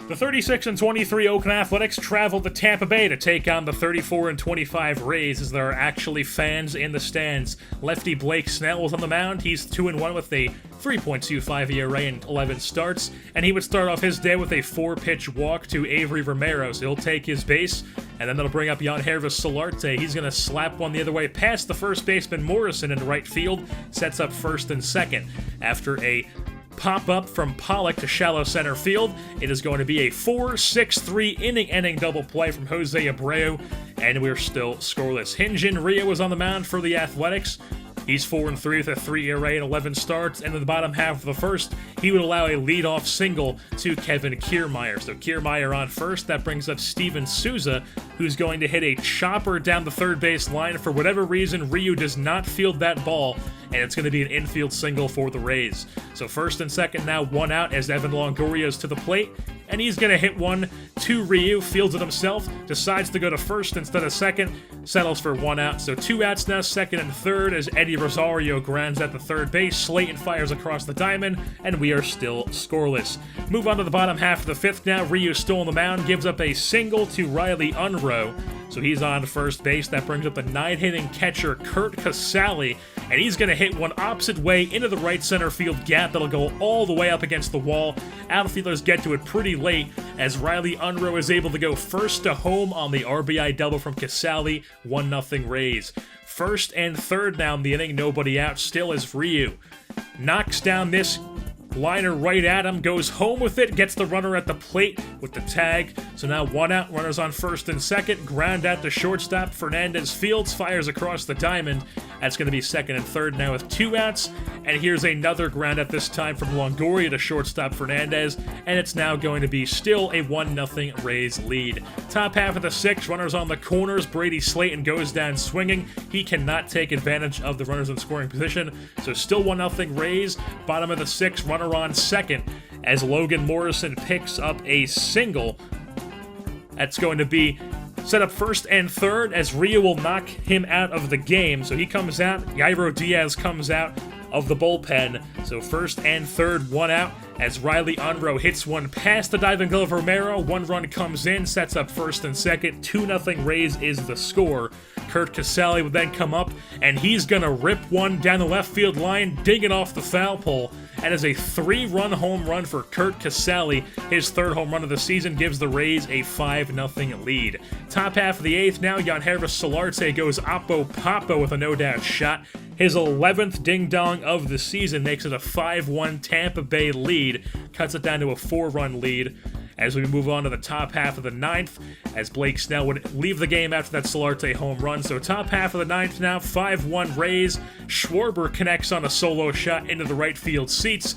The 36-23 Oakland Athletics traveled to Tampa Bay to take on the 34-25 Rays, as there are actually fans in the stands. Lefty Blake Snell was on the mound. He's 2-1 with a 3.25 ERA in 11 starts, and he would start off his day with a 4-pitch walk to Avery Romero. So he'll take his base, and then that'll bring up Yangervis Solarte. He's going to slap one the other way past the first baseman Morrison in right field, sets up first and second. After a pop-up from Pollock to shallow center field, it is going to be a 4-6-3 inning-ending double play from Jose Abreu, and we're still scoreless. Hyun-Jin Ryu was on the mound for the Athletics. He's 4-3 with a 3 ERA and 11 starts, and in the bottom half of the first, he would allow a leadoff single to Kevin Kiermaier. So Kiermaier on first, that brings up Steven Souza, who's going to hit a chopper down the third base line. For whatever reason, Ryu does not field that ball, and it's going to be an infield single for the Rays. So first and second now, one out as Evan Longoria is to the plate, and he's going to hit one to Ryu, fields it himself, decides to go to first instead of second, settles for one out. So 2 outs now, second and third, as Eddie Rosario grounds at the third base. Slayton fires across the diamond, and we are still scoreless. Move on to the bottom half of the fifth now. Ryu still on the mound, gives up a single to Riley Unruh. So he's on first base. That brings up the 9-hitting catcher, Curt Casali, and he's going to hit one opposite way into the right center field gap that'll go all the way up against the wall. Outfielders get to it pretty late as Riley Unruh is able to go first to home on the RBI double from Casali. 1-0 Rays. First and third now in the inning, nobody out, still is Ryu. Knocks down this liner right at him, goes home with it, gets the runner at the plate with the tag. So now 1 out, runners on first and second, ground out to shortstop. Fernandez fields, fires across the diamond. That's going to be second and third now with 2 outs. And here's another ground out, this time from Longoria to shortstop Fernandez. And it's now going to be still a 1-0 Rays lead. Top half of the sixth, runners on the corners. Brady Slayton goes down swinging. He cannot take advantage of the runners in scoring position. So still 1-0 Rays. Bottom of the sixth, runner on second as Logan Morrison picks up a single. That's going to be set up first and third as Ryu will knock him out of the game. So he comes out, Yairo Diaz comes out of the bullpen. So first and third, 1 out as Riley Unruh hits one past the diving glove of Romero. 1 run comes in, sets up first and second. 2-0 Rays is the score. Curt Casali would then come up, and he's going to rip one down the left field line, digging off the foul pole. And as a 3-run home run for Curt Casali, his third home run of the season, gives the Rays a 5-0 lead. Top half of the eighth now, Yangervis Solarte goes oppo-poppo with a no-doubt shot. His 11th ding-dong of the season makes it a 5-1 Tampa Bay lead, cuts it down to a 4-run lead. As we move on to the top half of the ninth, as Blake Snell would leave the game after that Solarte home run. So top half of the ninth now, 5-1 Rays. Schwarber connects on a solo shot into the right field seats.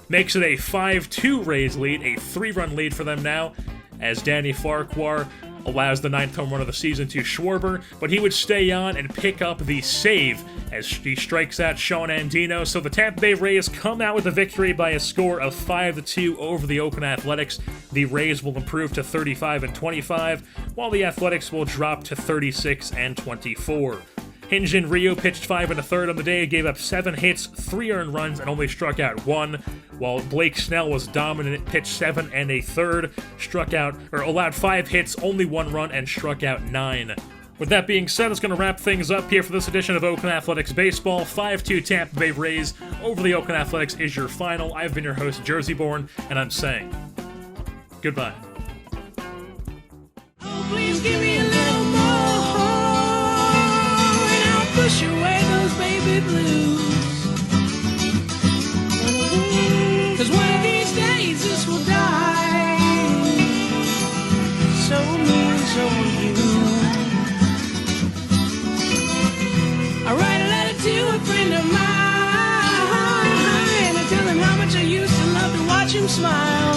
Makes it a 5-2 Rays lead, a 3-run lead for them now, as Danny Farquhar allows the 9th home run of the season to Schwarber, but he would stay on and pick up the save as he strikes out Sean Andino. So the Tampa Bay Rays come out with a victory by a score of 5-2 over the Oakland Athletics. The Rays will improve to 35-25, while the Athletics will drop to 36-24. Hyun-Jin Ryu pitched 5 1/3 on the day, gave up 7 hits, 3 earned runs, and only struck out 1, while Blake Snell was dominant, pitched 7 1/3, struck out, or allowed 5 hits, only 1 run, and struck out 9. With that being said, it's going to wrap things up here for this edition of Oakland Athletics Baseball. 5-2 Tampa Bay Rays over the Oakland Athletics is your final. I've been your host, Jerseyborn, and I'm saying goodbye. Oh, please give me a little more, and I'll push away those baby blues. 'Cause one of these days this will die. So me and so will you. I write a letter to a friend of mine and I tell him how much I used to love to watch him smile.